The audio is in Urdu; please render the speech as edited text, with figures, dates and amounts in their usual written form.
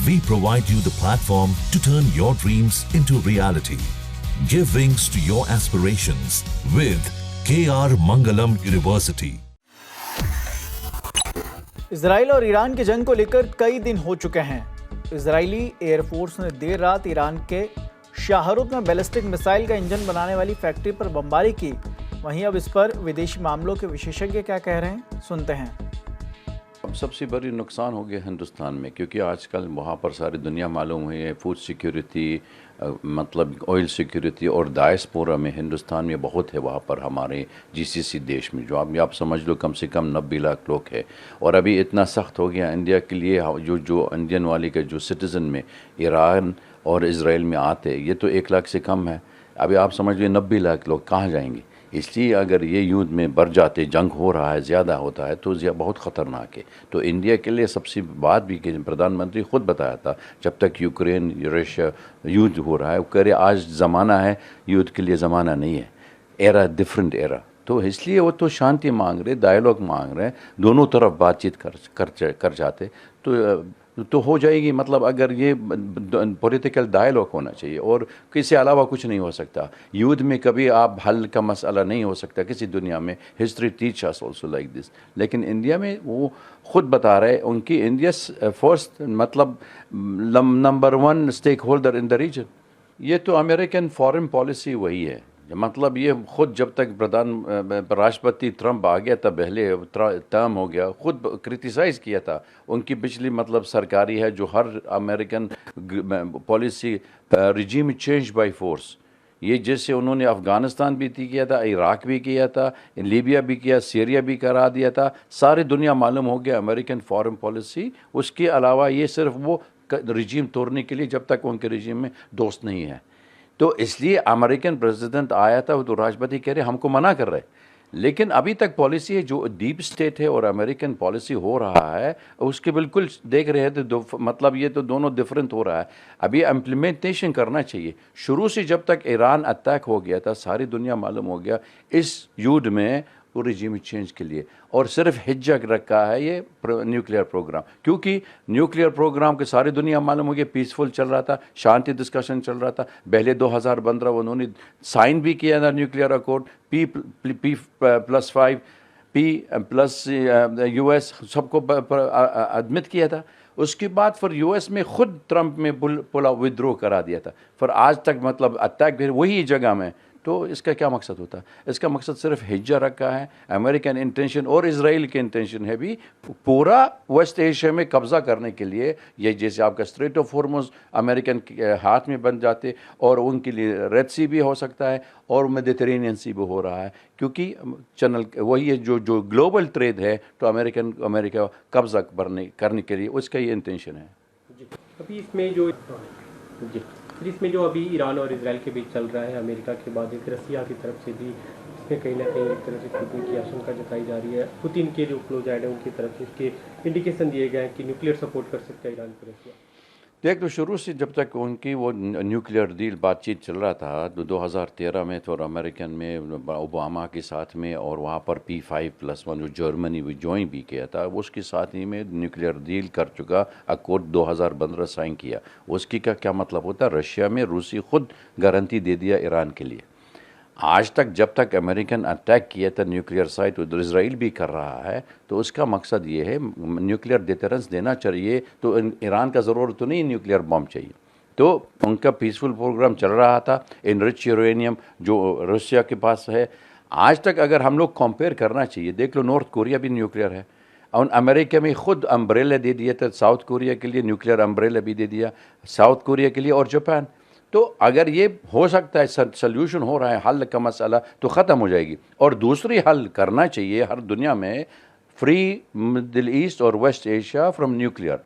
we provide you the platform to turn your dreams into reality. Give wings to your aspirations with KR Mangalam University. اسرائیل اور ایران کی جنگ کو لے کر کئی دن ہو چکے ہیں. اسرائیلی ایئر فورس نے دیر رات ایران کے شاہرود میں بیلسٹک میزائل کا انجن بنانے والی فیکٹری پر بمباری کی. وہیں اب اس پر ودیشی معاملوں کے وشیشجঞ کیا کہہ رہے ہیں، سنتے ہیں. اب سب سے بڑی نقصان ہو گیا ہندوستان میں، کیونکہ آج کل وہاں پر ساری دنیا معلوم ہوئی ہے، فوڈ سیکیورٹی مطلب آئل سیکیورٹی، اور ڈائسپورا میں ہندوستان میں بہت ہے وہاں پر ہمارے GCC دیش میں، جو آپ سمجھ لو کم سے کم 90 لاکھ لوگ ہے. اور ابھی اتنا سخت ہو گیا انڈیا کے لیے، جو انڈین والی کا جو سٹیزن میں ایران اور اسرائیل میں آتے، یہ تو 1 لاکھ سے کم ہے. ابھی آپ سمجھ لیں 90 لاکھ لوگ کہاں جائیں گے؟ اس لیے اگر یہ یدھ میں بڑھ جاتے، جنگ ہو رہا ہے، زیادہ ہوتا ہے، تو بہت خطرناک ہے. تو انڈیا کے لیے سب سے بات بھی کہ پردھان منتری خود بتایا تھا، جب تک یوکرین رشیا یدھ ہو رہا ہے، وہ کہہ رہے آج زمانہ ہے، یدھ کے لیے زمانہ نہیں ہے، ایرا ڈفرینٹ ایرا. تو اس لیے وہ تو شانتی مانگ رہے، ڈائلاگ مانگ رہے ہیں، دونوں طرف بات چیت کر جاتے تو ہو جائے گی. مطلب اگر یہ پولیٹیکل ڈائلاگ ہونا چاہیے، اور کسی علاوہ کچھ نہیں ہو سکتا. یدھ میں کبھی آپ حل کا مسئلہ نہیں ہو سکتا کسی دنیا میں. History teach is also like this. لیکن انڈیا میں وہ خود بتا رہے، ان کی انڈیا فرسٹ مطلب number 1 stakeholder in the region. یہ تو امریکن فارن پالیسی وہی ہے. مطلب یہ خود جب تک راشٹرپتی ٹرمپ آ گیا تھا، پہلے ٹرم ہو گیا، خود کرٹیسائز کیا تھا ان کی پچھلی مطلب سرکاری ہے جو ہر American policy regime change by force. یہ جیسے انہوں نے افغانستان بھی کیا تھا، عراق بھی کیا تھا، لیبیا بھی کیا، سیریا بھی کرا دیا تھا. ساری دنیا معلوم ہو گیا امریکن فارن پالیسی. اس کے علاوہ یہ صرف وہ رجیم توڑنے کے لیے، جب تک ان کے رجیم میں دوست نہیں ہے. تو اس لیے امریکن پریزیڈنٹ آیا تھا، وہ تو راشٹرپتی کہہ رہے ہم کو منع کر رہے. لیکن ابھی تک پالیسی ہے جو ڈیپ اسٹیٹ ہے اور امریکن پالیسی ہو رہا ہے، اس کے بالکل دیکھ رہے ہیں تو مطلب یہ تو دونوں ڈفرینٹ ہو رہا ہے. ابھی امپلیمنٹیشن کرنا چاہیے. شروع سے جب تک ایران اٹیک ہو گیا تھا، ساری دنیا معلوم ہو گیا اس یدھ میں وہ رجیم چینج کے لیے، اور صرف حجہ رکھا ہے یہ نیوکلیئر پروگرام. کیونکہ نیوکلیئر پروگرام کے ساری دنیا معلوم ہو گیا پیسفل چل رہا تھا، شانتی ڈسکشن چل رہا تھا. پہلے 2015 انہوں نے سائن بھی کیا تھا nuclear accord, P+5 P+ US سب کو ایڈمٹ کیا تھا. اس کے بعد پھر US میں خود ٹرمپ میں ودرو کرا دیا تھا. پھر آج تک مطلب اٹیک بھی وہی جگہ میں. تو اس کا کیا مقصد ہوتا ہے؟ اس کا مقصد صرف حجہ رکھا ہے. امریکن انٹینشن اور اسرائیل کی انٹینشن ہے بھی پورا ویسٹ ایشیا میں قبضہ کرنے کے لیے. یہ جیسے آپ کا اسٹریٹ آف ہارمز امریکن کے ہاتھ میں بن جاتے، اور ان کے لیے ریڈ سی بھی ہو سکتا ہے، اور میڈیٹرینین سی بھی ہو رہا ہے. کیونکہ چینل وہی ہے جو گلوبل ٹریڈ ہے، تو امریکہ قبضہ کرنے کے لیے اس کا یہ انٹینشن ہے. ابھی اس میں جو ابھی ایران اور اسرائیل کے بیچ چل رہا ہے، امریکہ کے بعد ایک رسیا کی طرف سے بھی اس میں کہیں نہ کہیں ایک طرح سے ٹوٹنے کی آشنکا جتائی جا رہی ہے. پوتین کے جو کلوز ایڈ ہیں ان کی طرف سے اس کے انڈیکیشن دیے گئے ہیں کہ نیوکلیئر سپورٹ کر سکتا ہے ایران کو رسیا. دیکھ تو شروع سے جب تک ان کی وہ نیوکلیئر ڈیل بات چیت چل رہا تھا، 2013 میں تو امریکن میں اوباما کے ساتھ میں، اور وہاں پر P5+1 جو جرمنی بھی جوائن بھی کیا تھا، اس کے ساتھ ہی میں نیوکلیئر ڈیل کر چکا، اکارڈ 2015 سائن کیا. اس کی کا کیا مطلب ہوتا ہے؟ رشیا میں روسی خود گارنٹی دے دیا ایران کے لیے. آج تک جب تک امریکن اٹیک کیا تھا نیوکلیئر سائٹ، ادھر اسرائیل بھی کر رہا ہے، تو اس کا مقصد یہ ہے نیوکلیئر ڈیٹرنس دینا چاہیے. تو ایران کا ضرورت تو نہیں نیوکلیئر بم چاہیے. تو ان کا پیسفل پروگرام چل رہا تھا، انرچ یورینیم جو روسیا کے پاس ہے. آج تک اگر ہم لوگ کمپیئر کرنا چاہیے، دیکھ لو نارتھ کوریا بھی نیوکلیئر ہے، اور امریکہ میں خود امبریلا دے دیا تھا ساؤتھ کوریا کے لیے، نیوکلیئر امبریلا بھی دے دیا ساؤتھ کوریا کے لیے، اور جاپان. تو اگر یہ ہو سکتا ہے سلیوشن ہو رہا ہے، حل کا مسئلہ تو ختم ہو جائے گی. اور دوسری حل کرنا چاہیے ہر دنیا میں، فری مڈل ایسٹ اور ویسٹ ایشیا فرام نیوکلیئر.